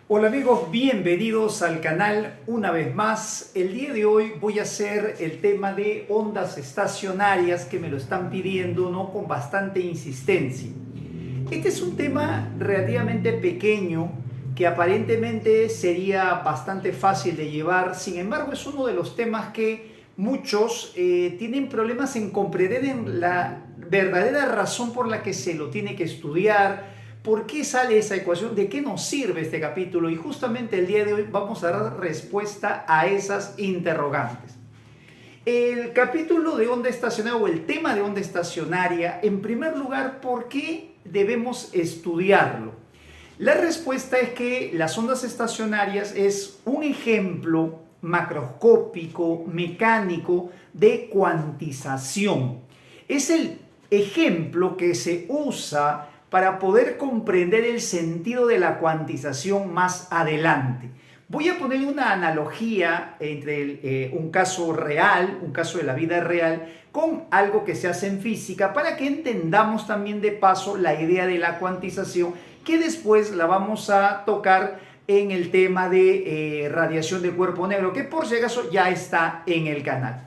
Hola amigos, bienvenidos al canal una vez más. El día de hoy voy a hacer el tema de ondas estacionarias que me lo están pidiendo, ¿no? Con bastante insistencia. Este es un tema relativamente pequeño que aparentemente sería bastante fácil de llevar. Sin embargo, es uno de los temas que muchos tienen problemas en comprender en la verdadera razón por la que se lo tiene que estudiar. ¿Por qué sale esa ecuación? ¿De qué nos sirve este capítulo? Y justamente el día de hoy vamos a dar respuesta a esas interrogantes. El capítulo de onda estacionaria o el tema de onda estacionaria, en primer lugar, ¿por qué debemos estudiarlo? La respuesta es que las ondas estacionarias es un ejemplo macroscópico, mecánico de cuantización. Es el ejemplo que se usa para poder comprender el sentido de la cuantización más adelante. Voy a poner una analogía entre un caso real, un caso de la vida real, con algo que se hace en física para que entendamos también de paso la idea de la cuantización, que después la vamos a tocar en el tema de radiación de cuerpo negro, que por si acaso ya está en el canal.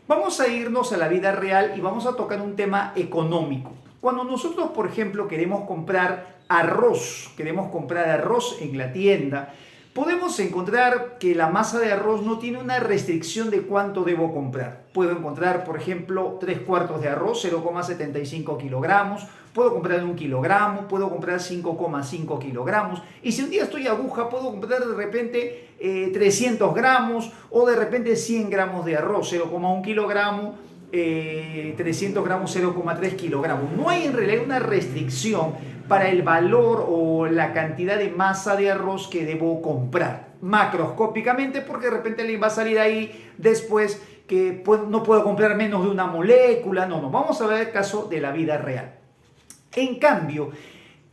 Vamos a irnos a la vida real y vamos a tocar un tema económico. Cuando nosotros, por ejemplo, queremos comprar arroz en la tienda, podemos encontrar que la masa de arroz no tiene una restricción de cuánto debo comprar. Puedo encontrar, por ejemplo, 3 cuartos de arroz, 0,75 kilogramos. Puedo comprar 1 kilogramo, puedo comprar 5,5 kilogramos. Y si un día estoy aguja, puedo comprar de repente 300 gramos o de repente 100 gramos de arroz, 0,1 kilogramo. 300 gramos, 0,3 kilogramos. No hay en realidad una restricción para el valor o la cantidad de masa de arroz que debo comprar macroscópicamente, porque de repente le va a salir ahí después que no puedo comprar menos de una molécula. No, vamos a ver el caso de la vida real. En cambio,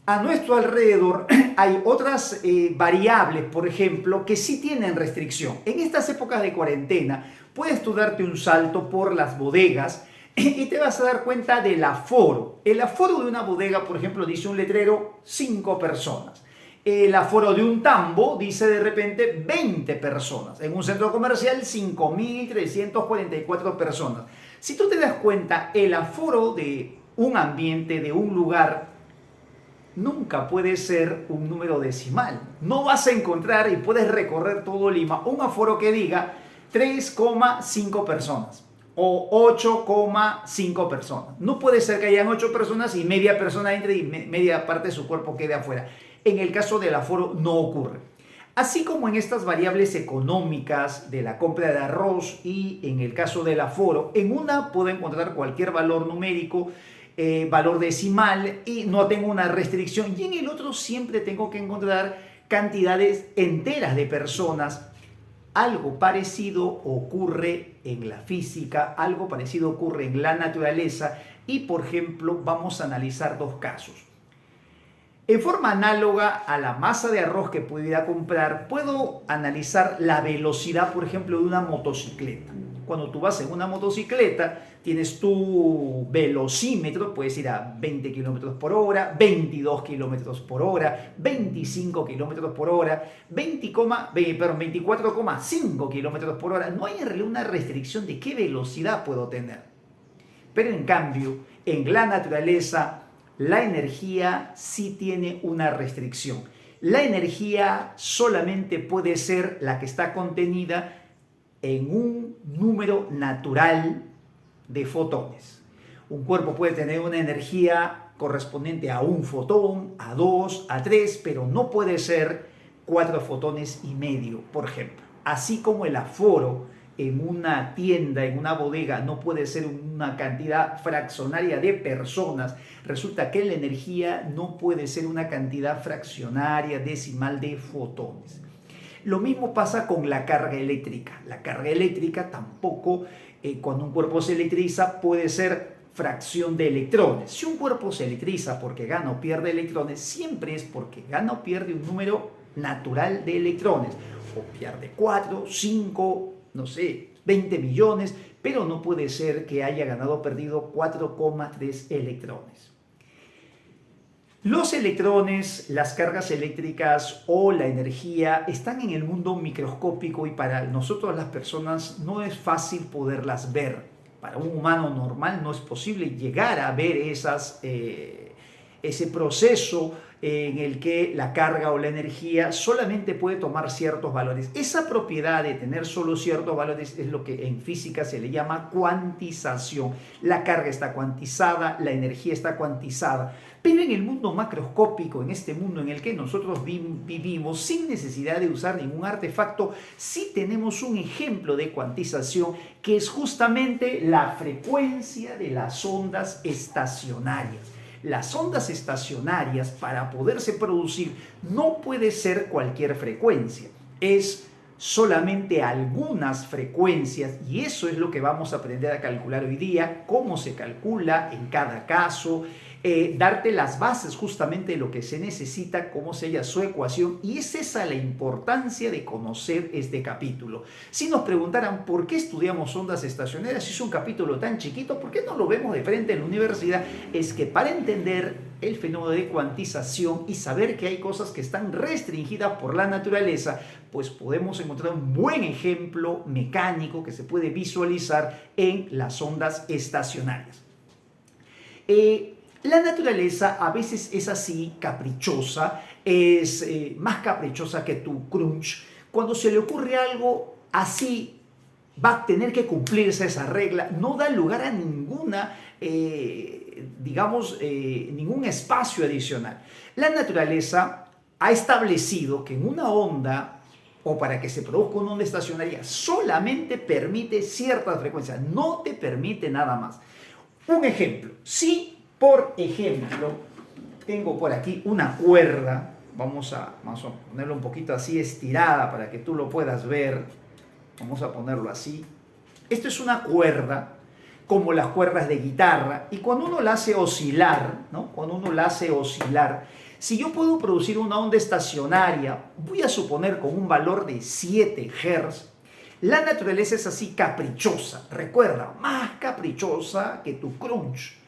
a nuestro alrededor hay otras variables, por ejemplo, que sí tienen restricción. En estas épocas de cuarentena, puedes tú darte un salto por las bodegas y te vas a dar cuenta del aforo. El aforo de una bodega, por ejemplo, dice un letrero 5 personas. El aforo de un tambo dice de repente 20 personas. En un centro comercial, 5.344 personas. Si tú te das cuenta, el aforo de un ambiente, de un lugar, nunca puede ser un número decimal. No vas a encontrar, y puedes recorrer todo Lima, un aforo que diga 3,5 personas o 8,5 personas. No puede ser que hayan 8 personas y media persona entre y media parte de su cuerpo quede afuera. En el caso del aforo no ocurre. Así como en estas variables económicas de la compra de arroz y en el caso del aforo, en una puedo encontrar cualquier valor numérico, valor decimal, y no tengo una restricción, y en el otro siempre tengo que encontrar cantidades enteras de personas. Algo parecido ocurre en la física, algo parecido ocurre en la naturaleza, y por ejemplo vamos a analizar dos casos. En forma análoga a la masa de arroz que pudiera comprar, puedo analizar la velocidad, por ejemplo, de una motocicleta. Cuando tú vas en una motocicleta, tienes tu velocímetro, puedes ir a 20 kilómetros por hora, 22 kilómetros por hora, 25 kilómetros por hora, 24,5 kilómetros por hora. No hay en realidad una restricción de qué velocidad puedo tener. Pero en cambio, en la naturaleza, la energía sí tiene una restricción. La energía solamente puede ser la que está contenida en un número natural de fotones. Un cuerpo puede tener una energía correspondiente a un fotón, a 2, a 3, pero no puede ser 4 fotones y medio, por ejemplo. Así como el aforo en una tienda, en una bodega, no puede ser una cantidad fraccionaria de personas, resulta que la energía no puede ser una cantidad fraccionaria decimal de fotones. Lo mismo pasa con la carga eléctrica. La carga eléctrica tampoco, cuando un cuerpo se electriza, puede ser fracción de electrones. Si un cuerpo se electriza porque gana o pierde electrones, siempre es porque gana o pierde un número natural de electrones. O pierde 4, 5, no sé, 20 millones, pero no puede ser que haya ganado o perdido 4,3 electrones. Los electrones, las cargas eléctricas o la energía están en el mundo microscópico y para nosotros las personas no es fácil poderlas ver. Para un humano normal no es posible llegar a ver ese proceso en el que la carga o la energía solamente puede tomar ciertos valores. Esa propiedad de tener solo ciertos valores es lo que en física se le llama cuantización. La carga está cuantizada, la energía está cuantizada. Pero en el mundo macroscópico, en este mundo en el que nosotros vivimos, sin necesidad de usar ningún artefacto, sí tenemos un ejemplo de cuantización que es justamente la frecuencia de las ondas estacionarias. Las ondas estacionarias, para poderse producir, no puede ser cualquier frecuencia, es solamente algunas frecuencias, y eso es lo que vamos a aprender a calcular hoy día, cómo se calcula en cada caso, darte las bases justamente de lo que se necesita, cómo se halla su ecuación, y es esa la importancia de conocer este capítulo. Si nos preguntaran por qué estudiamos ondas estacionarias, si es un capítulo tan chiquito, ¿por qué no lo vemos de frente en la universidad? Es que para entender el fenómeno de cuantización y saber que hay cosas que están restringidas por la naturaleza, pues podemos encontrar un buen ejemplo mecánico que se puede visualizar en las ondas estacionarias. La naturaleza a veces es así, caprichosa, es más caprichosa que tu crunch. Cuando se le ocurre algo así, va a tener que cumplirse esa regla. No da lugar a ninguna, ningún espacio adicional. La naturaleza ha establecido que en una onda, o para que se produzca una onda estacionaria, solamente permite ciertas frecuencias, no te permite nada más. Un ejemplo, si por ejemplo, tengo por aquí una cuerda, vamos a ponerlo un poquito así estirada para que tú lo puedas ver, vamos a ponerlo así. Esto es una cuerda, como las cuerdas de guitarra, y cuando uno la hace oscilar, ¿no? Cuando uno la hace oscilar, si yo puedo producir una onda estacionaria, voy a suponer con un valor de 7 Hz, la naturaleza es así caprichosa, recuerda, más caprichosa que tu crunch.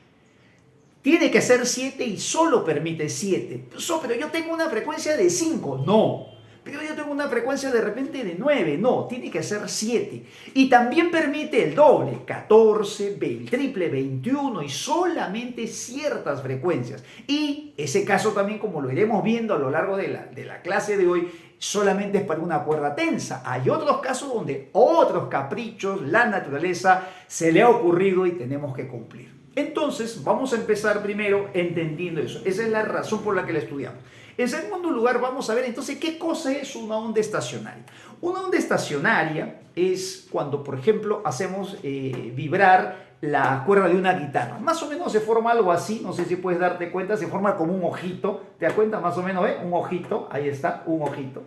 Tiene que ser 7 y solo permite 7. Pero yo tengo una frecuencia de 5. No. Pero yo tengo una frecuencia de repente de 9. No, tiene que ser 7. Y también permite el doble, 14, el triple, 21 y solamente ciertas frecuencias. Y ese caso también, como lo iremos viendo a lo largo de la clase de hoy, solamente es para una cuerda tensa. Hay otros casos donde otros caprichos, la naturaleza se le ha ocurrido y tenemos que cumplir. Entonces, vamos a empezar primero entendiendo eso. Esa es la razón por la que la estudiamos. En segundo lugar, vamos a ver entonces qué cosa es una onda estacionaria. Una onda estacionaria es cuando, por ejemplo, hacemos vibrar la cuerda de una guitarra. Más o menos se forma algo así, no sé si puedes darte cuenta, se forma como un ojito. ¿Te das cuenta más o menos? Un ojito, ahí está, un ojito.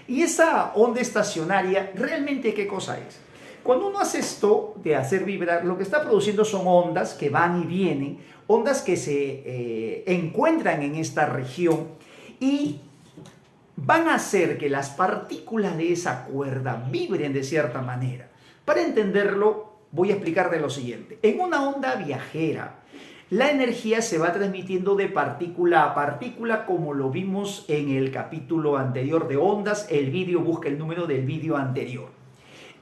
Y esa onda estacionaria, ¿realmente qué cosa es? Cuando uno hace esto de hacer vibrar, lo que está produciendo son ondas que van y vienen, ondas que se encuentran en esta región y van a hacer que las partículas de esa cuerda vibren de cierta manera. Para entenderlo, voy a explicar de lo siguiente. En una onda viajera, la energía se va transmitiendo de partícula a partícula, como lo vimos en el capítulo anterior de ondas. El vídeo, busca el número del vídeo anterior.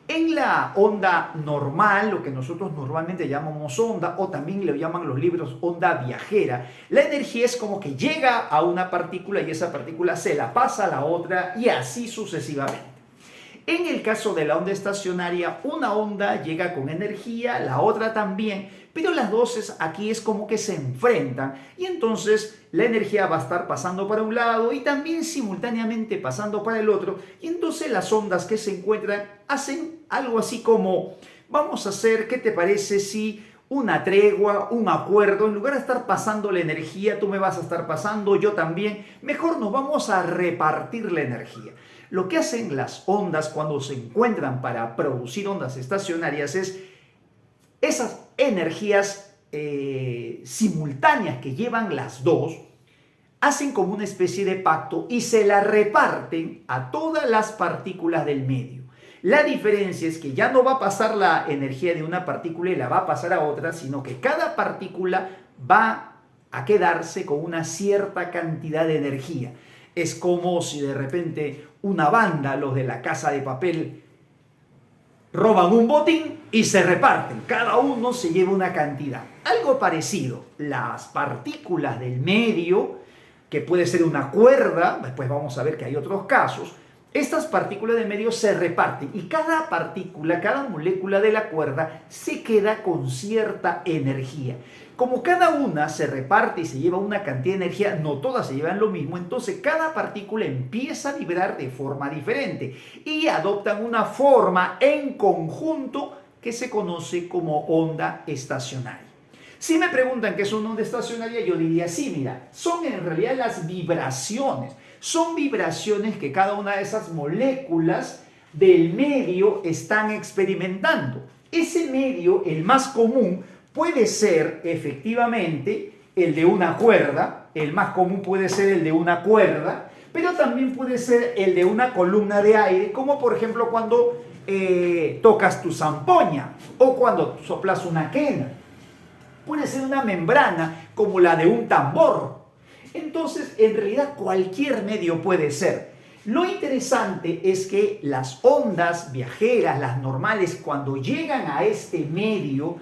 En la onda normal, lo que nosotros normalmente llamamos onda, o también le llaman los libros onda viajera, la energía es como que llega a una partícula y esa partícula se la pasa a la otra y así sucesivamente. En el caso de la onda estacionaria, una onda llega con energía, la otra también, pero las dos aquí es como que se enfrentan y entonces la energía va a estar pasando para un lado y también simultáneamente pasando para el otro, y entonces las ondas que se encuentran hacen algo así como, vamos a hacer, ¿qué te parece si una tregua, un acuerdo? En lugar de estar pasando la energía, tú me vas a estar pasando, yo también, mejor nos vamos a repartir la energía. Lo que hacen las ondas cuando se encuentran para producir ondas estacionarias es esas energías simultáneas que llevan las dos, hacen como una especie de pacto y se la reparten a todas las partículas del medio. La diferencia es que ya no va a pasar la energía de una partícula y la va a pasar a otra, sino que cada partícula va a quedarse con una cierta cantidad de energía. Es como si de repente una banda, los de La Casa de Papel, roban un botín y se reparten. Cada uno se lleva una cantidad. Algo parecido. Las partículas del medio, que puede ser una cuerda, después vamos a ver que hay otros casos, estas partículas del medio se reparten y cada partícula, cada molécula de la cuerda se queda con cierta energía. Como cada una se reparte y se lleva una cantidad de energía, no todas se llevan lo mismo, entonces cada partícula empieza a vibrar de forma diferente y adoptan una forma en conjunto que se conoce como onda estacionaria. Si me preguntan qué es una onda estacionaria, yo diría sí, mira, son en realidad las vibraciones. Son vibraciones que cada una de esas moléculas del medio están experimentando. Ese medio, el más común, puede ser efectivamente el de una cuerda, el más común puede ser el de una cuerda, pero también puede ser el de una columna de aire, como por ejemplo cuando tocas tu zampoña o cuando soplas una quena. Puede ser una membrana como la de un tambor. Entonces, en realidad cualquier medio puede ser. Lo interesante es que las ondas viajeras, las normales, cuando llegan a este medio,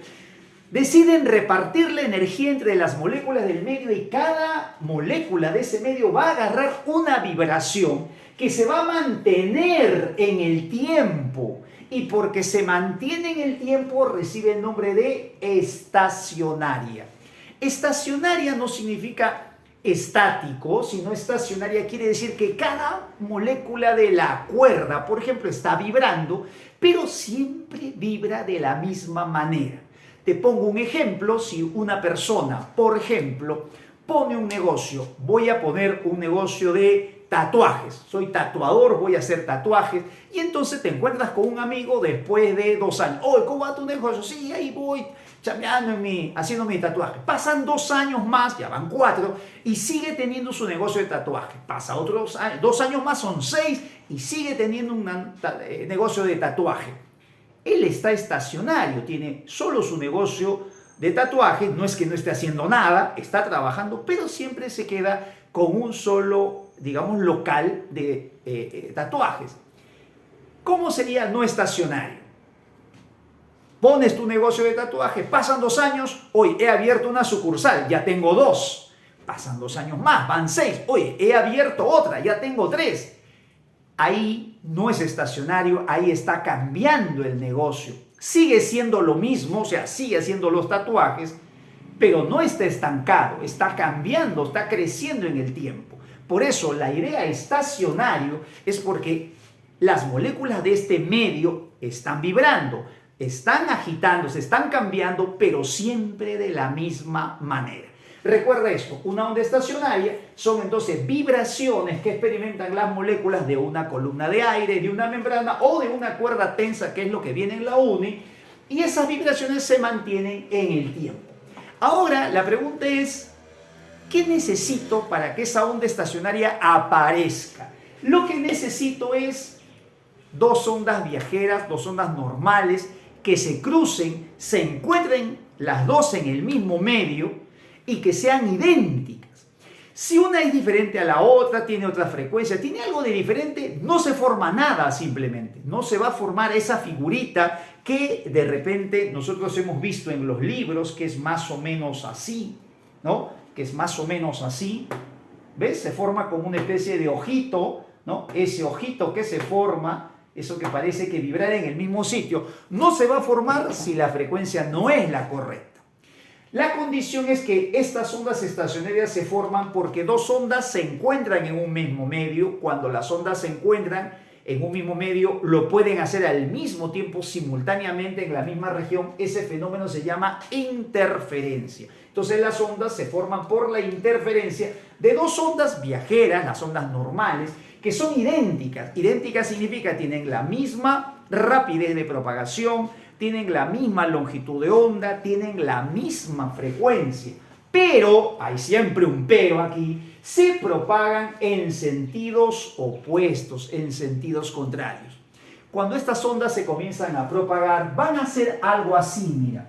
deciden repartir la energía entre las moléculas del medio y cada molécula de ese medio va a agarrar una vibración que se va a mantener en el tiempo. Y porque se mantiene en el tiempo recibe el nombre de estacionaria. Estacionaria no significa estático, sino estacionaria quiere decir que cada molécula de la cuerda, por ejemplo, está vibrando, pero siempre vibra de la misma manera. Te pongo un ejemplo, si una persona, por ejemplo, pone un negocio, voy a poner un negocio de tatuajes, soy tatuador, voy a hacer tatuajes, y entonces te encuentras con un amigo después de 2 años, oye, ¿cómo va tu negocio? Sí, ahí voy, chambeando haciendo mi tatuaje. Pasan 2 años más, ya van 4, y sigue teniendo su negocio de tatuaje. Pasa otros años, 2 años más son 6, y sigue teniendo un negocio de tatuaje. Él está estacionario, tiene solo su negocio de tatuaje, no es que no esté haciendo nada, está trabajando, pero siempre se queda con un solo, digamos, local de tatuajes. ¿Cómo sería no estacionario? Pones tu negocio de tatuaje, pasan 2 años, hoy he abierto una sucursal, ya tengo 2. Pasan 2 años más, van 6, oye, he abierto otra, ya tengo 3. Ahí no es estacionario, ahí está cambiando el negocio. Sigue siendo lo mismo, o sea, sigue haciendo los tatuajes, pero no está estancado, está cambiando, está creciendo en el tiempo. Por eso la idea estacionario es porque las moléculas de este medio están vibrando, están agitándose, están cambiando, pero siempre de la misma manera. Recuerda esto, una onda estacionaria son entonces vibraciones que experimentan las moléculas de una columna de aire, de una membrana o de una cuerda tensa, que es lo que viene en la uni, y esas vibraciones se mantienen en el tiempo. Ahora la pregunta es, ¿qué necesito para que esa onda estacionaria aparezca? Lo que necesito es 2 ondas viajeras, 2 ondas normales, que se crucen, se encuentren las 2 en el mismo medio y que sean idénticas. Si una es diferente a la otra, tiene otra frecuencia, tiene algo de diferente, no se forma nada simplemente. No se va a formar esa figurita que de repente nosotros hemos visto en los libros, que es más o menos así, ¿no? Que es más o menos así. ¿Ves? Se forma como una especie de ojito, ¿no? Ese ojito que se forma, eso que parece que vibrar en el mismo sitio, no se va a formar si la frecuencia no es la correcta. La condición es que estas ondas estacionarias se forman porque 2 ondas se encuentran en un mismo medio. Cuando las ondas se encuentran en un mismo medio, lo pueden hacer al mismo tiempo, simultáneamente en la misma región. Ese fenómeno se llama interferencia. Entonces las ondas se forman por la interferencia de 2 ondas viajeras, las ondas normales, que son idénticas. Idénticas significa tienen la misma rapidez de propagación, tienen la misma longitud de onda, tienen la misma frecuencia, pero, hay siempre un pero aquí, se propagan en sentidos opuestos, en sentidos contrarios. Cuando estas ondas se comienzan a propagar, van a hacer algo así, mira.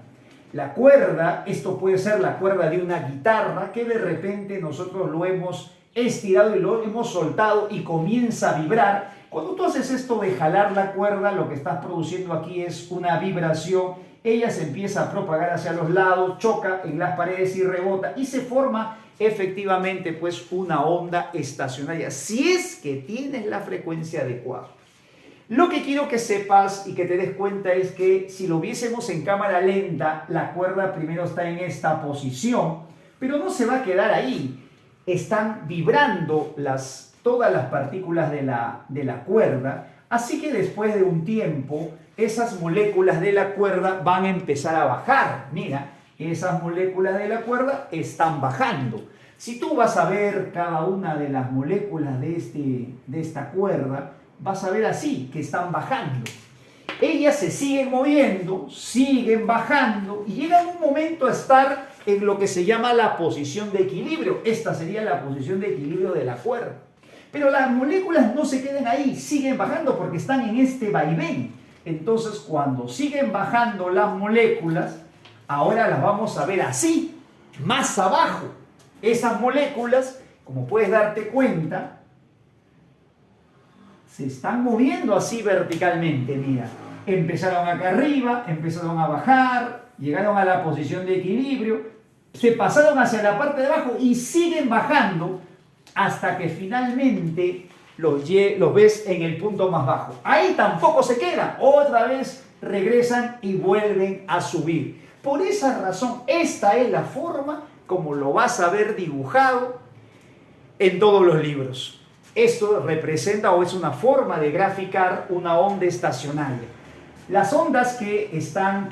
La cuerda, esto puede ser la cuerda de una guitarra que de repente nosotros lo hemos estirado y lo hemos soltado y comienza a vibrar. Cuando tú haces esto de jalar la cuerda, lo que estás produciendo aquí es una vibración. Ella se empieza a propagar hacia los lados, choca en las paredes y rebota y se forma efectivamente pues una onda estacionaria, si es que tienes la frecuencia adecuada. Lo que quiero que sepas y que te des cuenta es que si lo viésemos en cámara lenta, la cuerda primero está en esta posición, pero no se va a quedar ahí. Están vibrando todas las partículas de la cuerda, así que después de un tiempo, esas moléculas de la cuerda van a empezar a bajar. Mira, esas moléculas de la cuerda están bajando. Si tú vas a ver cada una de las moléculas de esta cuerda, vas a ver así, que están bajando. Ellas se siguen moviendo, siguen bajando y llegan un momento a estar en lo que se llama la posición de equilibrio. Esta sería la posición de equilibrio de la cuerda. Pero las moléculas no se quedan ahí, siguen bajando porque están en este vaivén. Entonces, cuando siguen bajando las moléculas, ahora las vamos a ver así, más abajo. Esas moléculas, como puedes darte cuenta, se están moviendo así verticalmente, mira. Empezaron acá arriba, empezaron a bajar, llegaron a la posición de equilibrio, se pasaron hacia la parte de abajo y siguen bajando hasta que finalmente los ves en el punto más bajo. Ahí tampoco se quedan, otra vez regresan y vuelven a subir. Por esa razón, esta es la forma como lo vas a ver dibujado en todos los libros. Esto representa o es una forma de graficar una onda estacionaria. Las ondas que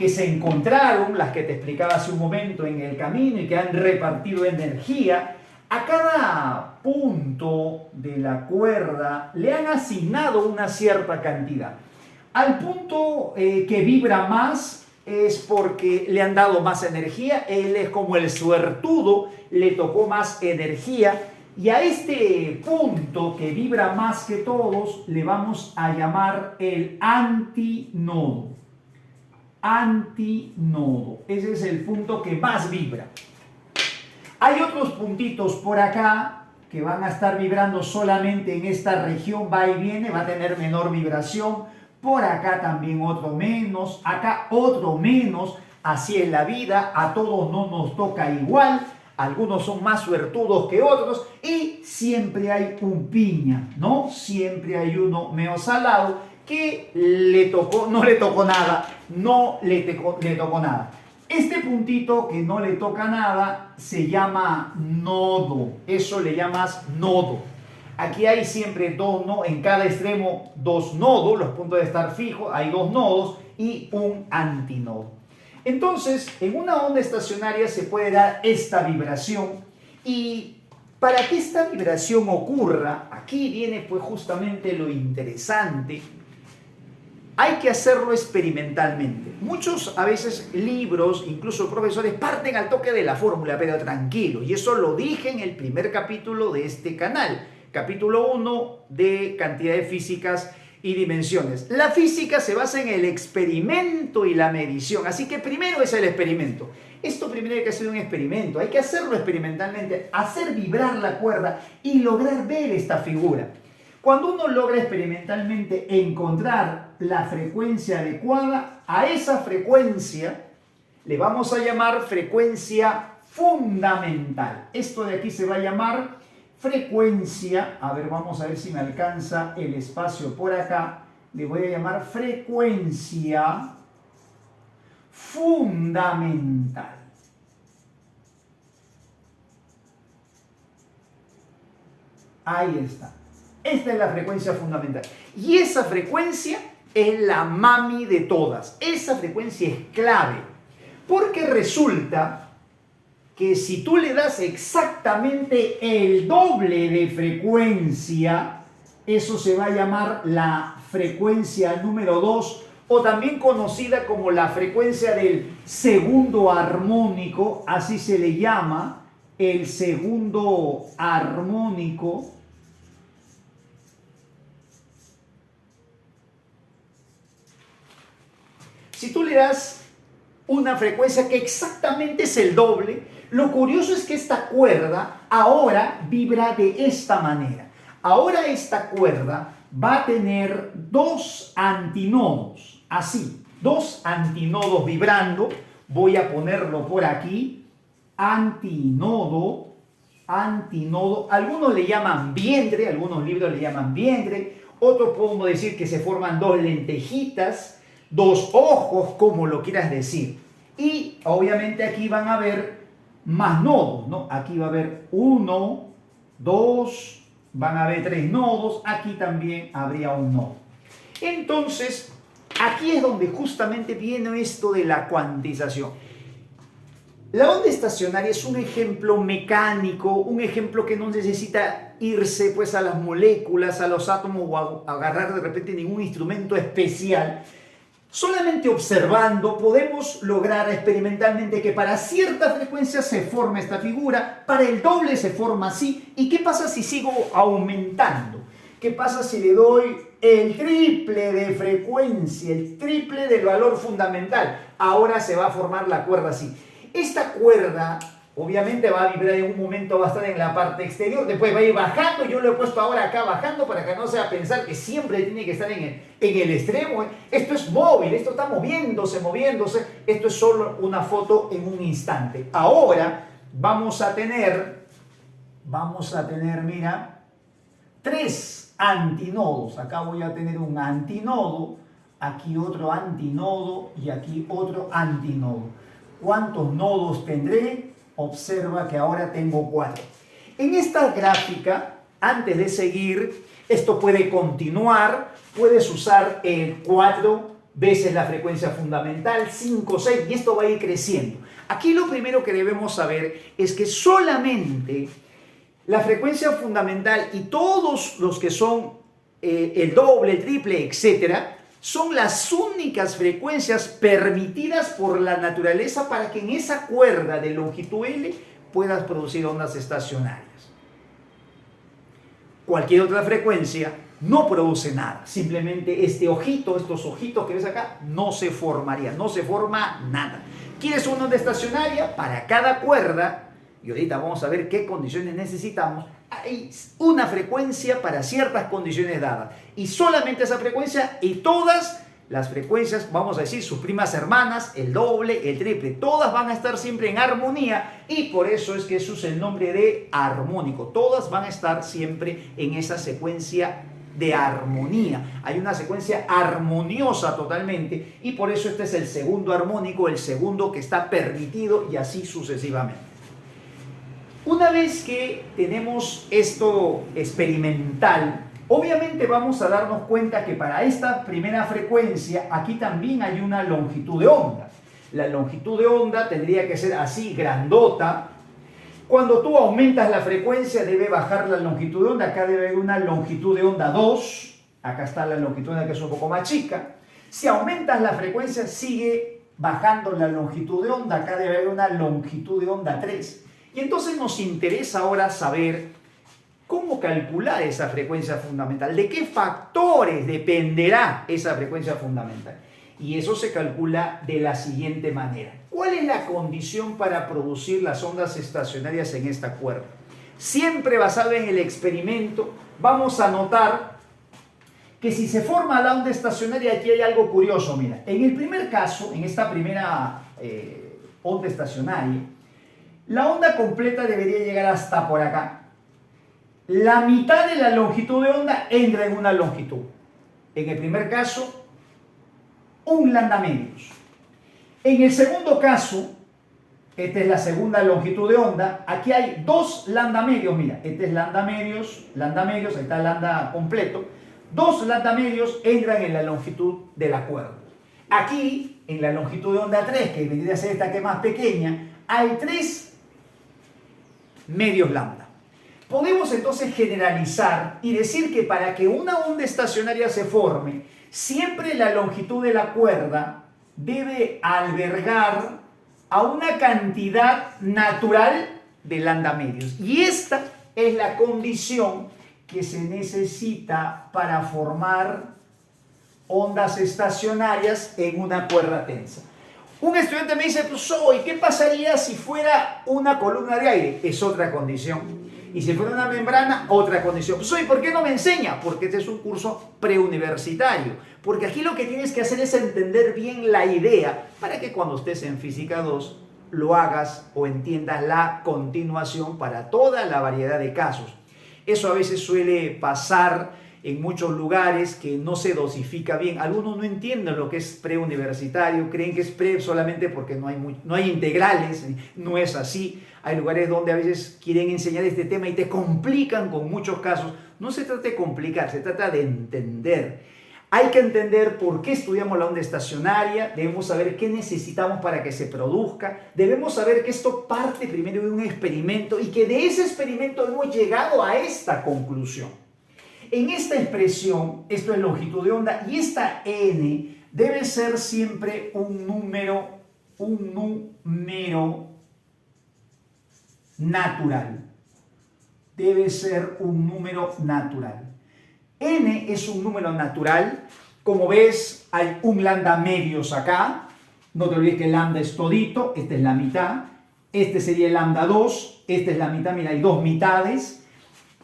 se encontraron, las que te explicaba hace un momento en el camino y que han repartido energía, a cada punto de la cuerda le han asignado una cierta cantidad. Al punto que vibra más es porque le han dado más energía, él es como el suertudo, le tocó más energía. Y a este punto que vibra más que todos le vamos a llamar el antinodo. Antinodo. Ese es el punto que más vibra. Hay otros puntitos por acá que van a estar vibrando solamente en esta región, va y viene, va a tener menor vibración. Por acá también otro menos, acá otro menos. Así es la vida, a todos no nos toca igual. Algunos son más suertudos que otros y siempre hay un piña, ¿no? Siempre hay uno medio salado que no le tocó nada. Este puntito que no le toca nada se llama nodo, eso le llamas nodo. Aquí hay siempre dos, ¿no? En cada extremo dos nodos, los puntos de estar fijos, hay dos nodos y un antinodo. Entonces, en una onda estacionaria se puede dar esta vibración y para que esta vibración ocurra, aquí viene pues justamente lo interesante, hay que hacerlo experimentalmente. Muchos a veces libros, incluso profesores, parten al toque de la fórmula, pero tranquilo, y eso lo dije en el primer capítulo de este canal, capítulo 1 de cantidades físicas y dimensiones. La física se basa en el experimento y la medición, así que primero es el experimento. Esto primero hay que hacer un experimento, hay que hacerlo experimentalmente, hacer vibrar la cuerda y lograr ver esta figura. Cuando uno logra experimentalmente encontrar la frecuencia adecuada, a esa frecuencia le vamos a llamar frecuencia fundamental. Esto de aquí se va a llamar frecuencia, a ver, vamos a ver si me alcanza el espacio por acá, le voy a llamar frecuencia fundamental. Ahí está. Esta es la frecuencia fundamental. Y esa frecuencia es la mami de todas. Esa frecuencia es clave. Porque resulta que si tú le das exactamente el doble de frecuencia, eso se va a llamar la frecuencia número 2, o también conocida como la frecuencia del segundo armónico, así se le llama, el segundo armónico. Si tú le das una frecuencia que exactamente es el doble. Lo curioso es que esta cuerda ahora vibra de esta manera. Ahora esta cuerda va a tener dos antinodos, así, dos antinodos vibrando. Voy a ponerlo por aquí, antinodo, antinodo. Algunos le llaman vientre, algunos libros le llaman vientre. Otros podemos decir que se forman dos lentejitas, dos ojos, como lo quieras decir. Y obviamente aquí van a haber más nodos, ¿no? Aquí va a haber 1, 2, van a haber 3 nodos. Aquí también habría un nodo. Entonces, aquí es donde justamente viene esto de la cuantización. La onda estacionaria es un ejemplo mecánico, un ejemplo que no necesita irse pues a las moléculas, a los átomos o a agarrar de repente ningún instrumento especial. Solamente observando podemos lograr experimentalmente que para cierta frecuencia se forma esta figura, para el doble se forma así. ¿Y qué pasa si sigo aumentando? ¿Qué pasa si le doy el triple de frecuencia, el triple del valor fundamental? Ahora se va a formar la cuerda así. Esta cuerda obviamente va a vibrar en un momento, va a estar en la parte exterior, después va a ir bajando. Yo lo he puesto ahora acá bajando para que no sea pensar que siempre tiene que estar en el extremo. Esto es móvil, esto está moviéndose. Esto es solo una foto en un instante. Ahora vamos a tener, mira, 3 antinodos. Acá voy a tener un antinodo, aquí otro antinodo y aquí otro antinodo. ¿Cuántos nodos tendré? Observa que ahora tengo 4. En esta gráfica, antes de seguir, esto puede continuar. Puedes usar el 4 veces la frecuencia fundamental, 5, 6, y esto va a ir creciendo. Aquí lo primero que debemos saber es que solamente la frecuencia fundamental y todos los que son el doble, el triple, etcétera, son las únicas frecuencias permitidas por la naturaleza para que en esa cuerda de longitud L puedas producir ondas estacionarias. Cualquier otra frecuencia no produce nada. Simplemente este ojito, estos ojitos que ves acá, no se formaría, no se forma nada. ¿Quieres una onda estacionaria? Para cada cuerda, y ahorita vamos a ver qué condiciones necesitamos, hay una frecuencia para ciertas condiciones dadas. Y solamente esa frecuencia y todas las frecuencias, vamos a decir, sus primas hermanas, el doble, el triple, todas van a estar siempre en armonía y por eso es que eso es el nombre de armónico. Todas van a estar siempre en esa secuencia de armonía. Hay una secuencia armoniosa totalmente y por eso este es el segundo armónico, el segundo que está permitido y así sucesivamente. Una vez que tenemos esto experimental, obviamente vamos a darnos cuenta que para esta primera frecuencia aquí también hay una longitud de onda. La longitud de onda tendría que ser así, grandota. Cuando tú aumentas la frecuencia debe bajar la longitud de onda. Acá debe haber una longitud de onda 2. Acá está la longitud de onda que es un poco más chica. Si aumentas la frecuencia sigue bajando la longitud de onda. Acá debe haber una longitud de onda 3. Y entonces nos interesa ahora saber cómo calcular esa frecuencia fundamental, de qué factores dependerá esa frecuencia fundamental. Y eso se calcula de la siguiente manera. ¿Cuál es la condición para producir las ondas estacionarias en esta cuerda? Siempre basado en el experimento, vamos a notar que si se forma la onda estacionaria, aquí hay algo curioso. Mira, en el primer caso, en esta primera onda estacionaria, la onda completa debería llegar hasta por acá. La mitad de la longitud de onda entra en una longitud. En el primer caso, 1 lambda medios. En el segundo caso, esta es la segunda longitud de onda, aquí hay 2 lambda medios. Mira, este es lambda medios, ahí está lambda completo. 2 lambda medios entran en la longitud de la cuerda. Aquí, en la longitud de onda 3, que vendría a ser esta que es más pequeña, hay 3 medios lambda. Podemos entonces generalizar y decir que para que una onda estacionaria se forme, siempre la longitud de la cuerda debe albergar a una cantidad natural de lambda medios. Y esta es la condición que se necesita para formar ondas estacionarias en una cuerda tensa. Un estudiante me dice, pues soy, ¿qué pasaría si fuera una columna de aire? Es otra condición. Y si fuera una membrana, otra condición. Pues soy, ¿por qué no me enseña? Porque este es un curso preuniversitario. Porque aquí lo que tienes que hacer es entender bien la idea para que cuando estés en Física 2 lo hagas o entiendas la continuación para toda la variedad de casos. Eso a veces suele pasar en muchos lugares que no se dosifica bien. Algunos no entienden lo que es preuniversitario, creen que es pre solamente porque no hay integrales, no es así. Hay lugares donde a veces quieren enseñar este tema y te complican con muchos casos. No se trata de complicar, se trata de entender. Hay que entender por qué estudiamos la onda estacionaria, debemos saber qué necesitamos para que se produzca, debemos saber que esto parte primero de un experimento y que de ese experimento hemos llegado a esta conclusión. En esta expresión, esto es longitud de onda, y esta n debe ser siempre un número natural. Debe ser un número natural. N es un número natural. Como ves, hay un lambda medios acá. No te olvides que el lambda es todito, esta es la mitad. Este sería el lambda 2, esta es la mitad, mira, hay dos mitades.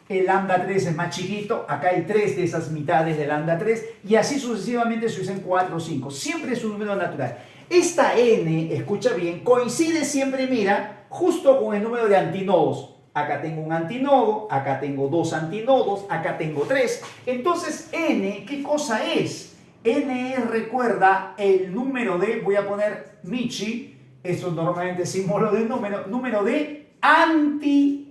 El lambda 3 es más chiquito, acá hay 3 de esas mitades del lambda 3 y así sucesivamente se usan 4 o 5. Siempre es un número natural. Esta n, escucha bien, coincide siempre, mira, justo con el número de antinodos. Acá tengo un antinodo, acá tengo dos antinodos, acá tengo 3. Entonces n, ¿qué cosa es? N es, recuerda, el número de, voy a poner Michi, esto es normalmente símbolo de número de antinodos.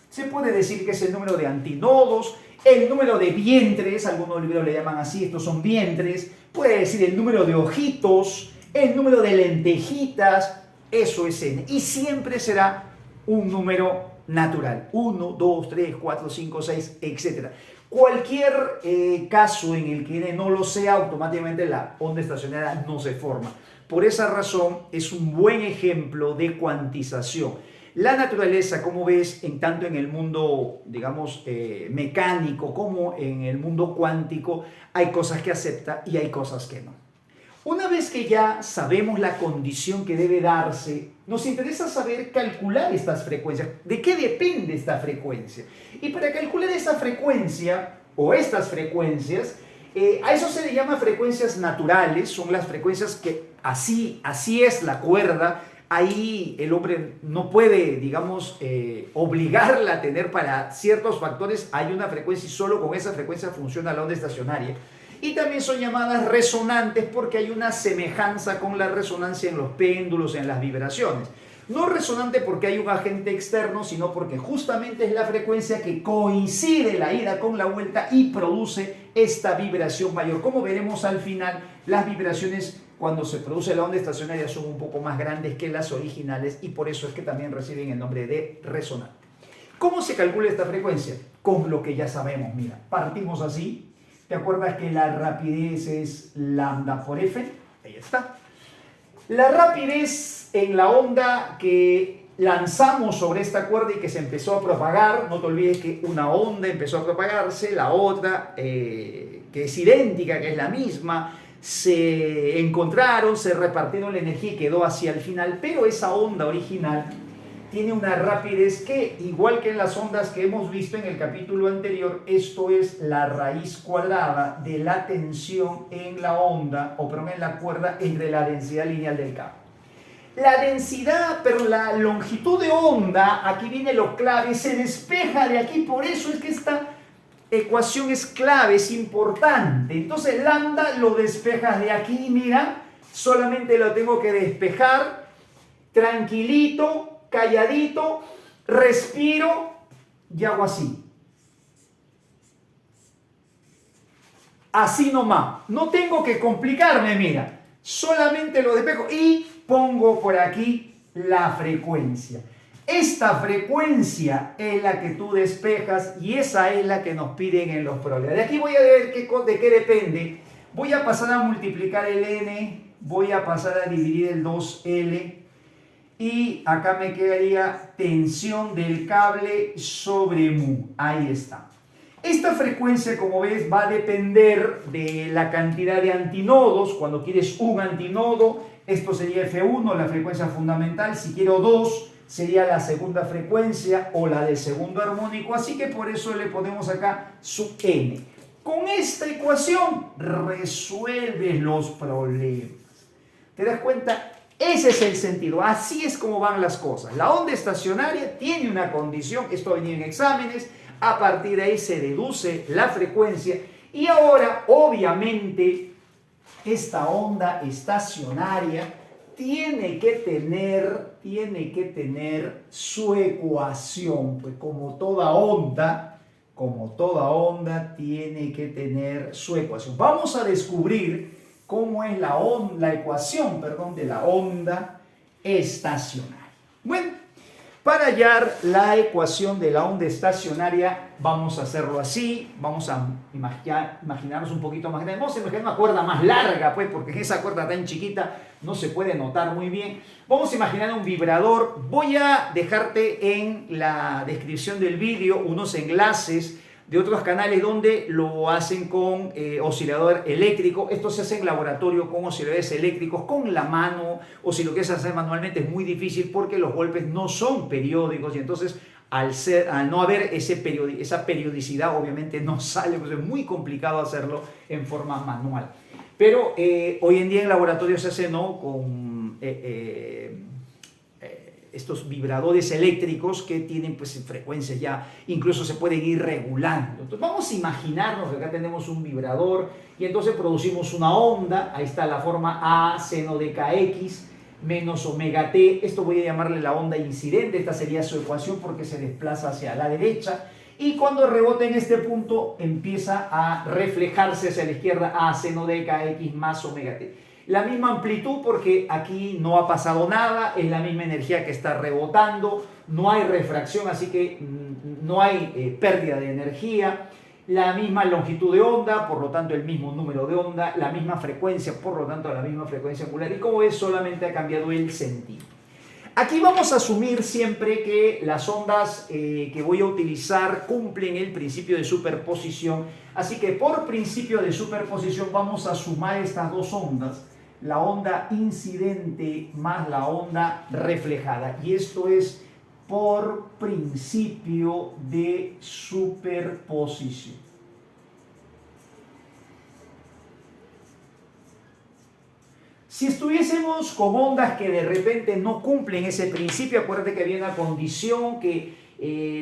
Se puede decir que es el número de antinodos, el número de vientres, algunos libros le llaman así, estos son vientres, puede decir el número de ojitos, el número de lentejitas, eso es n. Y siempre será un número natural, 1, 2, 3, 4, 5, 6, etc. Cualquier caso en el que n no lo sea, automáticamente la onda estacionaria no se forma. Por esa razón es un buen ejemplo de cuantización. La naturaleza, como ves, tanto en el mundo, digamos, mecánico como en el mundo cuántico, hay cosas que acepta y hay cosas que no. Una vez que ya sabemos la condición que debe darse, nos interesa saber calcular estas frecuencias. ¿De qué depende esta frecuencia? Y para calcular esta frecuencia o estas frecuencias, a eso se le llama frecuencias naturales, son las frecuencias que así es la cuerda. Ahí el hombre no puede, digamos, obligarla a tener para ciertos factores. Hay una frecuencia y solo con esa frecuencia funciona la onda estacionaria. Y también son llamadas resonantes porque hay una semejanza con la resonancia en los péndulos, en las vibraciones. No resonante porque hay un agente externo, sino porque justamente es la frecuencia que coincide la ida con la vuelta y produce esta vibración mayor. Como veremos al final, las vibraciones cuando se produce la onda estacionaria son un poco más grandes que las originales y por eso es que también reciben el nombre de resonante. ¿Cómo se calcula esta frecuencia? Con lo que ya sabemos, mira, partimos así. ¿Te acuerdas que la rapidez es lambda por f? Ahí está. La rapidez en la onda que lanzamos sobre esta cuerda y que se empezó a propagar, no te olvides que una onda empezó a propagarse, la otra, que es idéntica, que es la misma, se encontraron, se repartieron la energía y quedó hacia el final, pero esa onda original tiene una rapidez que, igual que en las ondas que hemos visto en el capítulo anterior, esto es la raíz cuadrada de la tensión en la onda, o perdón, en la cuerda, entre la densidad lineal del cabo. La densidad, pero la longitud de onda, aquí viene lo clave, se despeja de aquí, por eso es que esta ecuación es clave, es importante. Entonces lambda lo despejas de aquí, mira, solamente lo tengo que despejar, tranquilito, calladito, respiro y hago así. Así nomás. No tengo que complicarme, mira. Solamente lo despejo y pongo por aquí la frecuencia. Esta frecuencia es la que tú despejas y esa es la que nos piden en los problemas. De aquí voy a ver de qué depende. Voy a pasar a multiplicar el n, voy a pasar a dividir el 2L. Y acá me quedaría tensión del cable sobre mu. Ahí está. Esta frecuencia, como ves, va a depender de la cantidad de antinodos. Cuando quieres un antinodo, esto sería F1, la frecuencia fundamental. Si quiero 2, sería la segunda frecuencia o la del segundo armónico. Así que por eso le ponemos acá sub n. Con esta ecuación resuelves los problemas. ¿Te das cuenta? Ese es el sentido. Así es como van las cosas. La onda estacionaria tiene una condición. Esto venía en exámenes. A partir de ahí se deduce la frecuencia y ahora obviamente esta onda estacionaria tiene que tener su ecuación, pues como toda onda tiene que tener su ecuación. Vamos a descubrir cómo es la ecuación de la onda estacionaria. Bueno, para hallar la ecuación de la onda estacionaria, vamos a hacerlo así. Vamos a imaginarnos un poquito más grande. Vamos a imaginar una cuerda más larga, pues, porque esa cuerda tan chiquita no se puede notar muy bien. Vamos a imaginar un vibrador. Voy a dejarte en la descripción del vídeo unos enlaces de otros canales donde lo hacen con oscilador eléctrico. Esto se hace en laboratorio con osciladores eléctricos, con la mano, o si lo quieres hacer manualmente es muy difícil porque los golpes no son periódicos y entonces al no haber esa periodicidad obviamente no sale, pues es muy complicado hacerlo en forma manual. Pero hoy en día en laboratorio se hace con estos vibradores eléctricos que tienen pues frecuencias ya, incluso se pueden ir regulando. Entonces vamos a imaginarnos que acá tenemos un vibrador y entonces producimos una onda. Ahí está la forma A seno de kx menos omega t. Esto voy a llamarle la onda incidente. Esta sería su ecuación porque se desplaza hacia la derecha. Y cuando rebota en este punto empieza a reflejarse hacia la izquierda A seno de kx más omega t. La misma amplitud porque aquí no ha pasado nada, es la misma energía que está rebotando, no hay refracción, así que no hay pérdida de energía. La misma longitud de onda, por lo tanto el mismo número de onda, la misma frecuencia, por lo tanto la misma frecuencia angular. Y como ves, solamente ha cambiado el sentido. Aquí vamos a asumir siempre que las ondas que voy a utilizar cumplen el principio de superposición. Así que por principio de superposición vamos a sumar estas dos ondas, la onda incidente más la onda reflejada. Y esto es por principio de superposición. Si estuviésemos con ondas que de repente no cumplen ese principio, acuérdate que había una condición que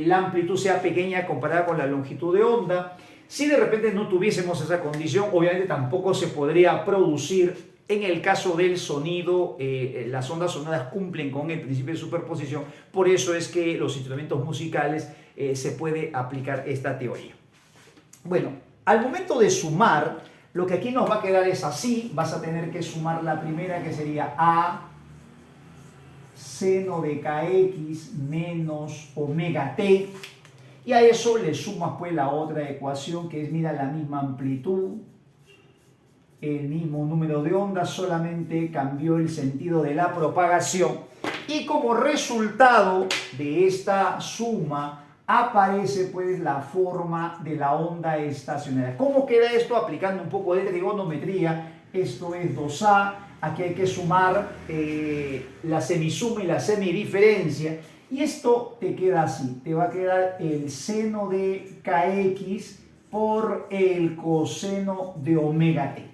la amplitud sea pequeña comparada con la longitud de onda. Si de repente no tuviésemos esa condición, obviamente tampoco se podría producir. En el caso del sonido, las ondas sonoras cumplen con el principio de superposición. Por eso es que los instrumentos musicales se puede aplicar esta teoría. Bueno, al momento de sumar, lo que aquí nos va a quedar es así. Vas a tener que sumar la primera, que sería A seno de kx menos omega t. Y a eso le sumas pues la otra ecuación, que es, mira, la misma amplitud, el mismo número de ondas, solamente cambió el sentido de la propagación. Y como resultado de esta suma aparece pues la forma de la onda estacionaria. ¿Cómo queda esto? Aplicando un poco de trigonometría. Esto es 2A. Aquí hay que sumar la semisuma y la semidiferencia. Y esto te queda así. Te va a quedar el seno de kx por el coseno de omega t.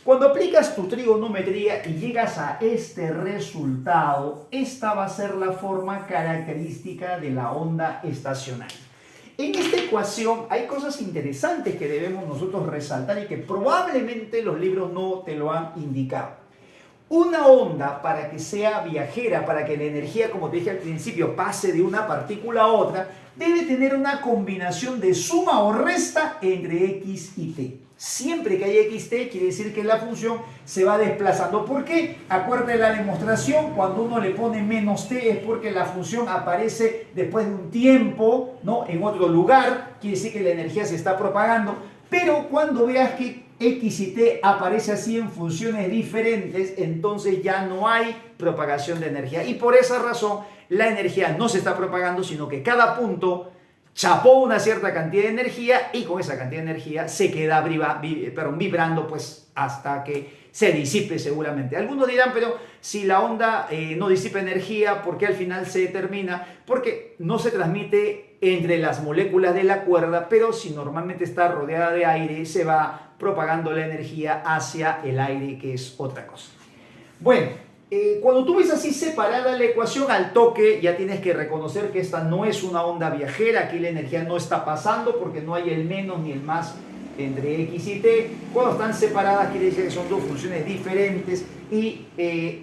Cuando aplicas tu trigonometría y llegas a este resultado, esta va a ser la forma característica de la onda estacionaria. En esta ecuación hay cosas interesantes que debemos nosotros resaltar y que probablemente los libros no te lo han indicado. Una onda, para que sea viajera, para que la energía, como te dije al principio, pase de una partícula a otra, debe tener una combinación de suma o resta entre x y t. Siempre que hay xt quiere decir que la función se va desplazando. ¿Por qué? Acuérdate de la demostración, cuando uno le pone menos t es porque la función aparece después de un tiempo, ¿no?, en otro lugar, quiere decir que la energía se está propagando. Pero cuando veas que x y t aparece así en funciones diferentes, entonces ya no hay propagación de energía. Y por esa razón la energía no se está propagando, sino que cada punto chapó una cierta cantidad de energía y con esa cantidad de energía se queda vibrando pues hasta que se disipe seguramente. Algunos dirán, pero si la onda no disipa energía, ¿por qué al final se determina? Porque no se transmite entre las moléculas de la cuerda, pero si normalmente está rodeada de aire, se va propagando la energía hacia el aire, que es otra cosa. Bueno, cuando tú ves así separada la ecuación, al toque ya tienes que reconocer que esta no es una onda viajera. Aquí la energía no está pasando porque no hay el menos ni el más entre X y T. Cuando están separadas quiere decir que son dos funciones diferentes y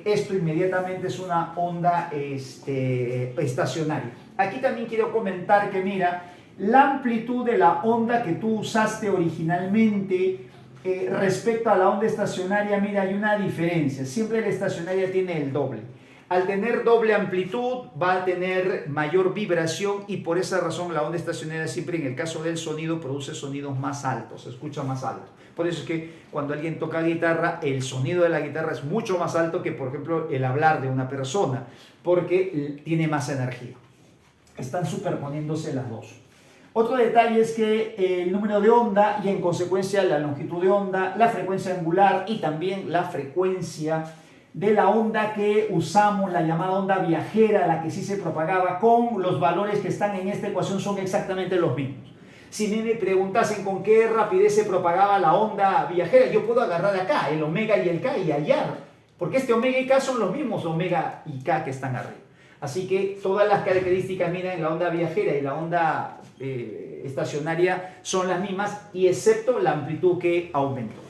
esto inmediatamente es una onda estacionaria. Aquí también quiero comentar que mira, la amplitud de la onda que tú usaste originalmente respecto a la onda estacionaria, mira, hay una diferencia. Siempre la estacionaria tiene el doble. Al tener doble amplitud va a tener mayor vibración y por esa razón la onda estacionaria siempre en el caso del sonido produce sonidos más altos, se escucha más alto. Por eso es que cuando alguien toca guitarra, el sonido de la guitarra es mucho más alto que por ejemplo el hablar de una persona, porque tiene más energía. Están superponiéndose las dos. Otro detalle es que el número de onda y en consecuencia la longitud de onda, la frecuencia angular y también la frecuencia de la onda que usamos, la llamada onda viajera, la que sí se propagaba, con los valores que están en esta ecuación son exactamente los mismos. Si me preguntasen con qué rapidez se propagaba la onda viajera, yo puedo agarrar acá el omega y el k y hallar, porque este omega y k son los mismos omega y k que están arriba. Así que todas las características, miren, la onda viajera y la onda estacionaria son las mismas, y excepto la amplitud que aumentó.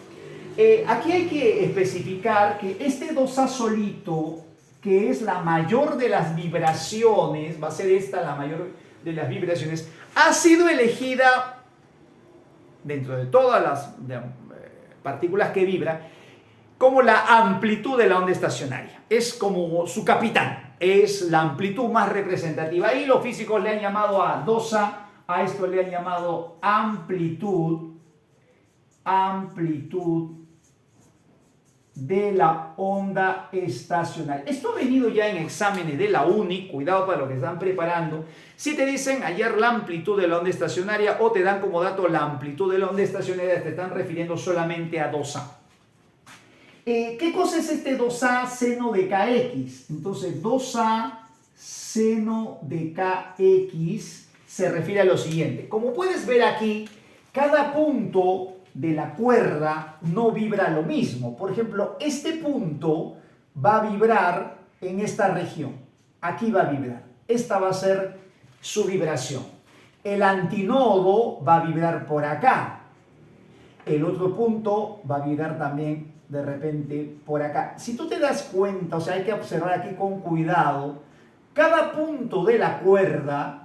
Aquí hay que especificar que este 2A solito, que es la mayor de las vibraciones, va a ser esta la mayor de las vibraciones, ha sido elegida dentro de todas las partículas que vibra como la amplitud de la onda estacionaria. Es como su capitán, es la amplitud más representativa, y los físicos le han llamado a 2A, a esto le han llamado amplitud de la onda estacionaria. Esto ha venido ya en exámenes de la uni, cuidado para lo que están preparando. Si te dicen hallar la amplitud de la onda estacionaria o te dan como dato la amplitud de la onda estacionaria, te están refiriendo solamente a 2A. ¿Qué cosa es este 2A seno de kx? Entonces 2A seno de kx se refiere a lo siguiente. Como puedes ver aquí, cada punto de la cuerda no vibra lo mismo. Por ejemplo, este punto va a vibrar en esta región. Aquí va a vibrar. Esta va a ser su vibración. El antinodo va a vibrar por acá. El otro punto va a vibrar también de repente por acá. Si tú te das cuenta, o sea, hay que observar aquí con cuidado, cada punto de la cuerda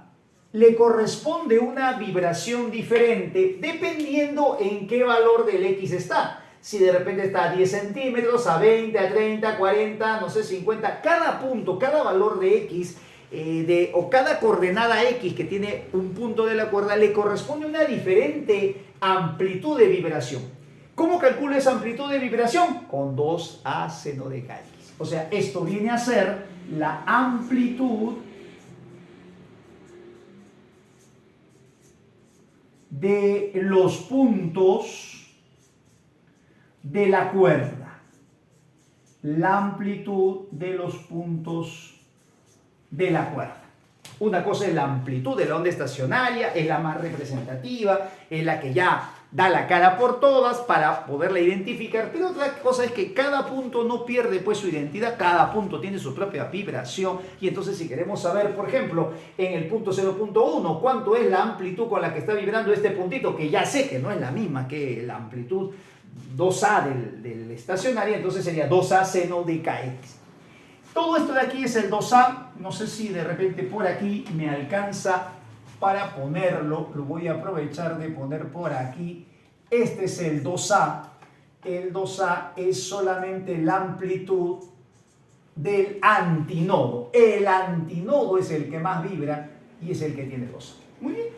le corresponde una vibración diferente dependiendo en qué valor del X está. Si de repente está a 10 centímetros, a 20, a 30, a 40, no sé, 50, cada punto, cada valor de X o cada coordenada X que tiene un punto de la cuerda le corresponde una diferente amplitud de vibración. ¿Cómo calculo esa amplitud de vibración? Con 2A seno de kx. O sea, esto viene a ser la amplitud de los puntos de la cuerda. La amplitud de los puntos de la cuerda. Una cosa es la amplitud de la onda estacionaria, es la más representativa, es la que ya da la cara por todas para poderla identificar, pero otra cosa es que cada punto no pierde pues su identidad, cada punto tiene su propia vibración, y entonces si queremos saber, por ejemplo, en el punto 0.1, cuánto es la amplitud con la que está vibrando este puntito, que ya sé que no es la misma que la amplitud 2A del estacionario, entonces sería 2A seno de kx. Todo esto de aquí es el 2A, no sé si de repente por aquí me alcanza para ponerlo, lo voy a aprovechar de poner por aquí. Este es el 2A. El 2A es solamente la amplitud del antinodo. El antinodo es el que más vibra y es el que tiene 2A. Muy bien.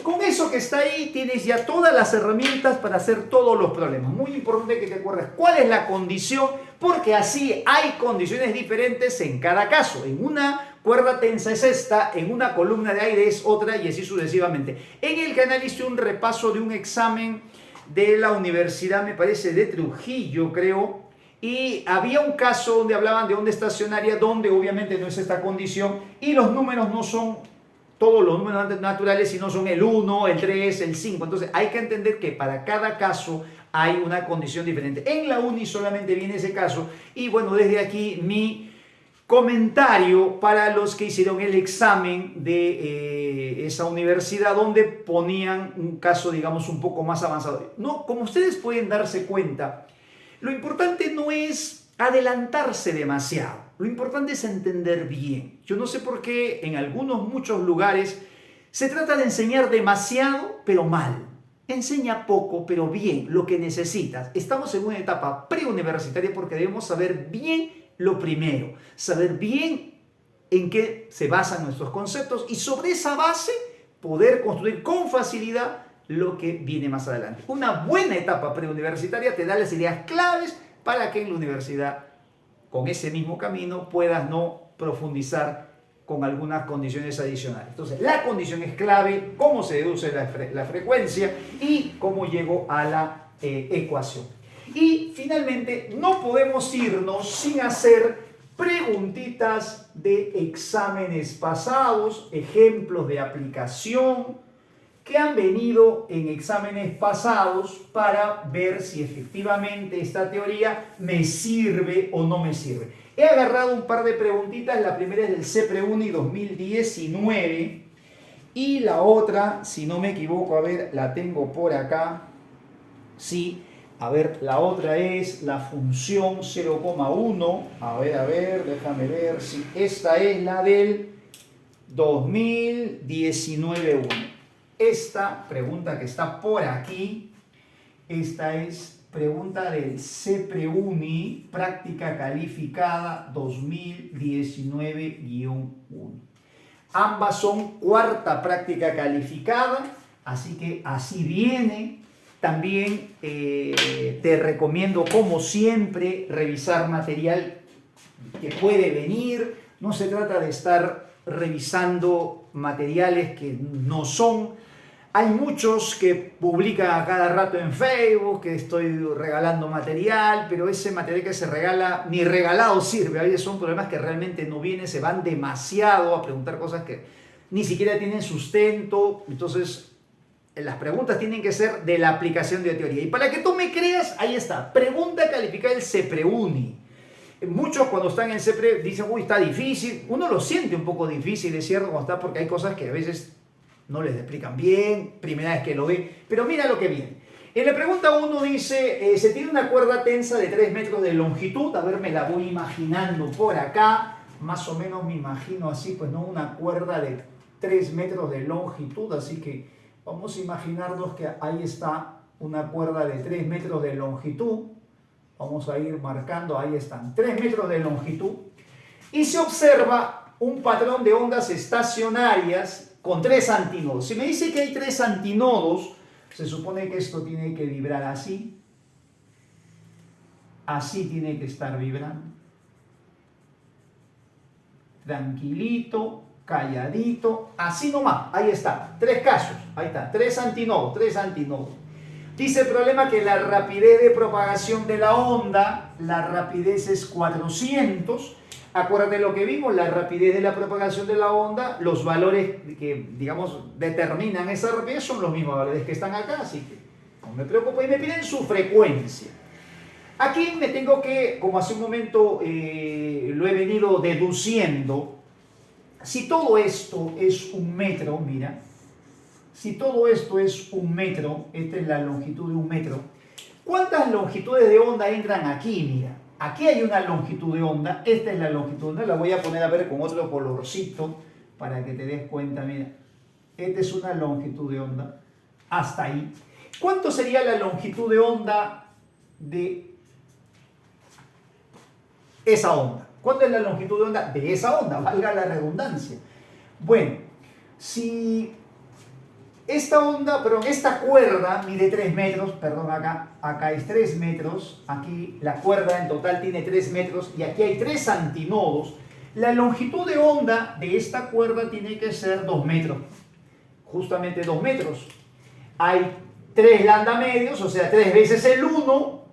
Con eso que está ahí tienes ya todas las herramientas para hacer todos los problemas. Muy importante que te acuerdes cuál es la condición, porque así hay condiciones diferentes en cada caso. En una cuerda tensa es esta, en una columna de aire es otra y así sucesivamente. En el canal hice un repaso de un examen de la universidad, me parece, de Trujillo, creo, y había un caso donde hablaban de onda estacionaria, donde obviamente no es esta condición, y los números no son todos los números naturales, sino son el 1, el 3, el 5. Entonces hay que entender que para cada caso hay una condición diferente. En la uni solamente viene ese caso, y bueno, desde aquí mi comentario para los que hicieron el examen de esa universidad donde ponían un caso, digamos, un poco más avanzado. No, como ustedes pueden darse cuenta, lo importante no es adelantarse demasiado, lo importante es entender bien. Yo no sé por qué en muchos lugares se trata de enseñar demasiado, pero mal. Enseña poco, pero bien, lo que necesitas. Estamos en una etapa preuniversitaria porque debemos saber bien lo primero, saber bien en qué se basan nuestros conceptos y sobre esa base poder construir con facilidad lo que viene más adelante. Una buena etapa preuniversitaria te da las ideas claves para que en la universidad, con ese mismo camino, puedas no profundizar con algunas condiciones adicionales. Entonces, la condición es clave, cómo se deduce la frecuencia y cómo llego a la ecuación. Y finalmente, no podemos irnos sin hacer preguntitas de exámenes pasados, ejemplos de aplicación que han venido en exámenes pasados para ver si efectivamente esta teoría me sirve o no me sirve. He agarrado un par de preguntitas, la primera es del CEPREUNI 2019 y la otra, si no me equivoco, a ver, la tengo por acá, sí. A ver, la otra es la función 0,1. A ver, déjame ver si esta es la del 2019-1. Esta pregunta que está por aquí, esta es pregunta del CEPREUNI, práctica calificada 2019-1. Ambas son cuarta práctica calificada, así que así viene. También te recomiendo, como siempre, revisar material que puede venir. No se trata de estar revisando materiales que no son. Hay muchos que publican a cada rato en Facebook que estoy regalando material, pero ese material que se regala, ni regalado sirve. A veces son problemas que realmente no vienen, se van demasiado a preguntar cosas que ni siquiera tienen sustento. Entonces, las preguntas tienen que ser de la aplicación de teoría. Y para que tú me creas, ahí está, pregunta calificada del CEPREUNI. Muchos cuando están en CEPRE dicen, uy, está difícil. Uno lo siente un poco difícil, es cierto, cuando está, porque hay cosas que a veces no les explican bien, primera vez que lo ve. Pero mira lo que viene. En la pregunta 1 dice, se tiene una cuerda tensa de 3 metros de longitud. A ver, me la voy imaginando por acá. Más o menos me imagino así, pues no, una cuerda de 3 metros de longitud, así que vamos a imaginarnos que ahí está una cuerda de 3 metros de longitud. Vamos a ir marcando, ahí están, 3 metros de longitud. Y se observa un patrón de ondas estacionarias con 3 antinodos. Si me dice que hay 3 antinodos, se supone que esto tiene que vibrar así. Así tiene que estar vibrando. Tranquilito, calladito, así nomás, ahí está, 3 casos, ahí está, 3 antinodos, 3 antinodos. Dice el problema que la rapidez de propagación de la onda, la rapidez es 400. Acuérdate lo que vimos, la rapidez de la propagación de la onda, los valores que, digamos, determinan esa rapidez son los mismos valores que están acá, así que no me preocupo y me piden su frecuencia. Aquí me tengo que, como hace un momento lo he venido deduciendo, si todo esto es 1 metro, mira, si todo esto es 1 metro, esta es la longitud de 1 metro, ¿cuántas longitudes de onda entran aquí? Mira, aquí hay una longitud de onda, esta es la longitud de onda, la voy a poner a ver con otro colorcito para que te des cuenta, mira, esta es una longitud de onda, hasta ahí. ¿Cuánto sería la longitud de onda de esa onda? ¿Cuánto es la longitud de onda de esa onda? Valga la redundancia. Bueno, si esta onda, perdón, esta cuerda mide 3 metros, perdón, acá es 3 metros, aquí la cuerda en total tiene 3 metros y aquí hay 3 antinodos. La longitud de onda de esta cuerda tiene que ser 2 metros, justamente 2 metros. Hay 3 lambda medios, o sea, 3 veces el 1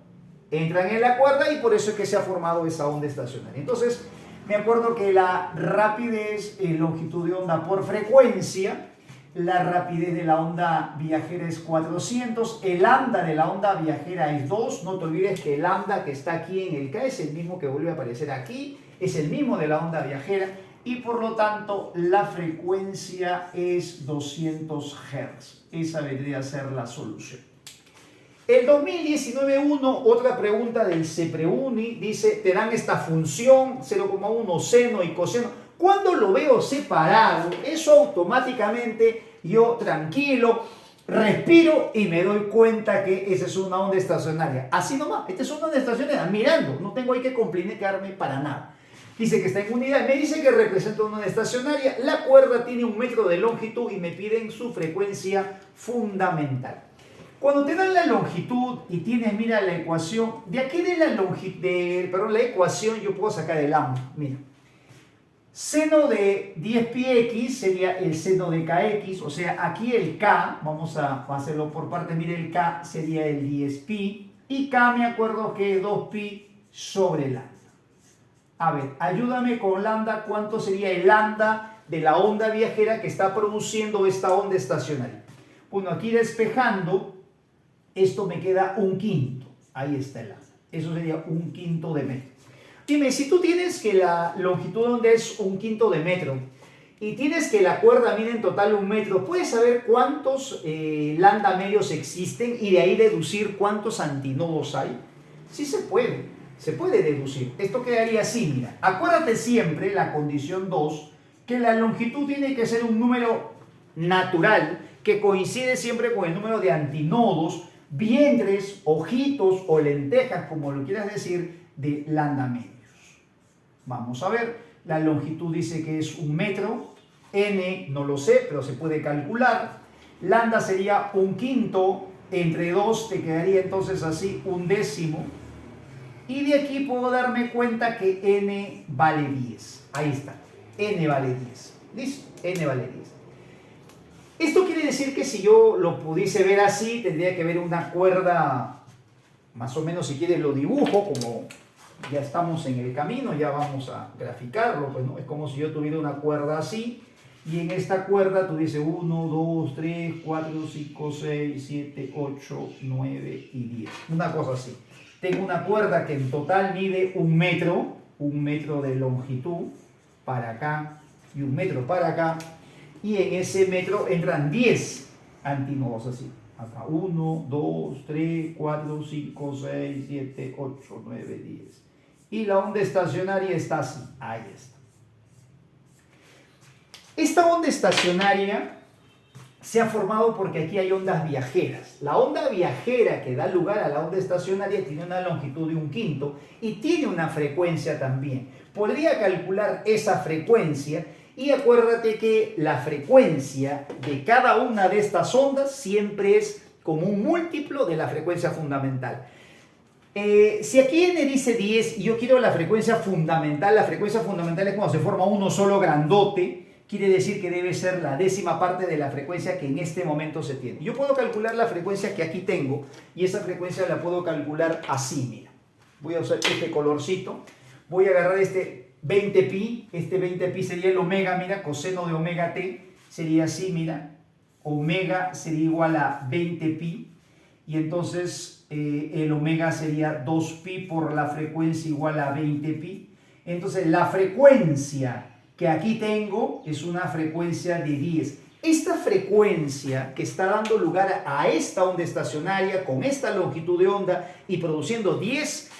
entran en la cuerda y por eso es que se ha formado esa onda estacionaria. Entonces, me acuerdo que la rapidez en longitud de onda por frecuencia, la rapidez de la onda viajera es 400, el lambda de la onda viajera es 2, no te olvides que el lambda que está aquí en el K es el mismo que vuelve a aparecer aquí, es el mismo de la onda viajera y por lo tanto la frecuencia es 200 Hz. Esa vendría a ser la solución. El 2019-1, otra pregunta del CEPREUNI, dice, te dan esta función 0,1 seno y coseno. Cuando lo veo separado, eso automáticamente yo tranquilo, respiro y me doy cuenta que esa es una onda estacionaria. Así nomás, esta es una onda estacionaria, mirando, no tengo ahí que complicarme para nada. Dice que está en unidad, me dice que representa una onda estacionaria, la cuerda tiene 1 metro de longitud y me piden su frecuencia fundamental. Cuando te dan la longitud y tienes, mira la ecuación, de aquí de la ecuación yo puedo sacar el lambda, mira. Seno de 10πx sería el seno de kx, o sea, aquí el k, vamos a hacerlo por partes, mire el k sería el 10pi, y k me acuerdo que es 2pi sobre lambda. A ver, ayúdame con lambda, ¿cuánto sería el lambda de la onda viajera que está produciendo esta onda estacionaria? Bueno, aquí despejando, esto me queda 1/5, ahí está el lambda, eso sería 1/5 de metro. Dime, si tú tienes que la longitud de onda es 1/5 de metro y tienes que la cuerda mide en total 1 metro, ¿puedes saber cuántos lambda medios existen y de ahí deducir cuántos antinodos hay? Sí se puede deducir. Esto quedaría así, mira. Acuérdate siempre, la condición 2, que la longitud tiene que ser un número natural que coincide siempre con el número de antinodos, vientres, ojitos o lentejas, como lo quieras decir, de lambda medios. Vamos a ver, la longitud dice que es 1 metro, n no lo sé, pero se puede calcular. Lambda sería 1/5, entre 2 te quedaría entonces así 1/10. Y de aquí puedo darme cuenta que n vale 10. Ahí está, n vale 10. ¿Listo? N vale 10. Esto quiere decir que si yo lo pudiese ver así, tendría que ver una cuerda, más o menos si quieres lo dibujo, como ya estamos en el camino, ya vamos a graficarlo, pues no es como si yo tuviera una cuerda así, y en esta cuerda tuviese 1, 2, 3, 4, 5, 6, 7, 8, 9 y 10. Una cosa así. Tengo una cuerda que en total mide 1 metro de longitud para acá y 1 metro para acá, y en ese metro entran 10 antinodos así. Acá 1, 2, 3, 4, 5, 6, 7, 8, 9, 10. Y la onda estacionaria está así. Ahí está. Esta onda estacionaria se ha formado porque aquí hay ondas viajeras. La onda viajera que da lugar a la onda estacionaria tiene una longitud de 1/5 y tiene una frecuencia también. Podría calcular esa frecuencia y acuérdate que la frecuencia de cada una de estas ondas siempre es como un múltiplo de la frecuencia fundamental. Si aquí n dice 10 y yo quiero la frecuencia fundamental es cuando se forma uno solo grandote, quiere decir que debe ser la 10ª parte de la frecuencia que en este momento se tiene. Yo puedo calcular la frecuencia que aquí tengo y esa frecuencia la puedo calcular así, mira. Voy a usar este colorcito, voy a agarrar este 20pi, este 20pi sería el omega, mira, coseno de omega t, sería así, mira, omega sería igual a 20pi y entonces el omega sería 2pi por la frecuencia igual a 20pi. Entonces la frecuencia que aquí tengo es una frecuencia de 10. Esta frecuencia que está dando lugar a esta onda estacionaria con esta longitud de onda y produciendo 10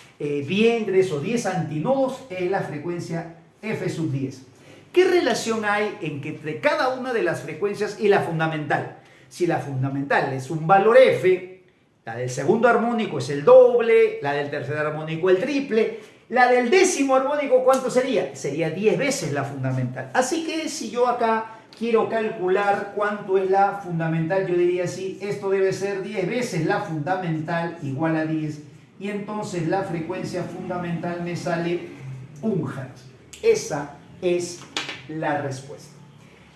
vientres o 10 antinodos es la frecuencia f sub 10. ¿Qué relación hay entre cada una de las frecuencias y la fundamental? Si la fundamental es un valor f, la del segundo armónico es el doble, la del tercer armónico el triple, la del 10º armónico ¿cuánto sería? Sería 10 veces la fundamental. Así que si yo acá quiero calcular cuánto es la fundamental, yo diría así, esto debe ser 10 veces la fundamental igual a 10, y entonces la frecuencia fundamental me sale 1 Hz. Esa es la respuesta.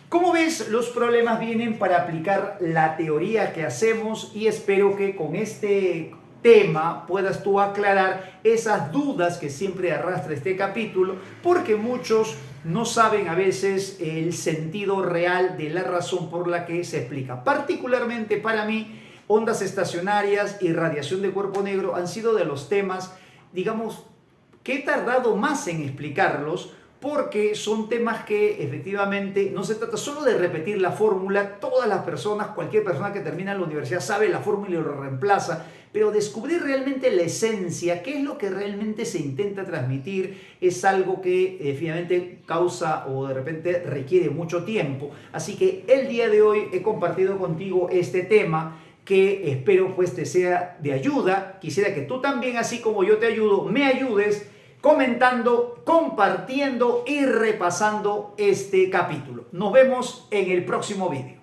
Como ves, los problemas vienen para aplicar la teoría que hacemos y espero que con este tema puedas tú aclarar esas dudas que siempre arrastra este capítulo, porque muchos no saben a veces el sentido real de la razón por la que se explica. Particularmente para mí, ondas estacionarias y radiación de cuerpo negro han sido de los temas, digamos, que he tardado más en explicarlos, porque son temas que efectivamente no se trata solo de repetir la fórmula. Todas las personas, cualquier persona que termina en la universidad sabe la fórmula y lo reemplaza, pero descubrir realmente la esencia, qué es lo que realmente se intenta transmitir, es algo que finalmente causa o de repente requiere mucho tiempo. Así que el día de hoy he compartido contigo este tema que espero pues te sea de ayuda. Quisiera que tú también, así como yo te ayudo, me ayudes comentando, compartiendo y repasando este capítulo. Nos vemos en el próximo video.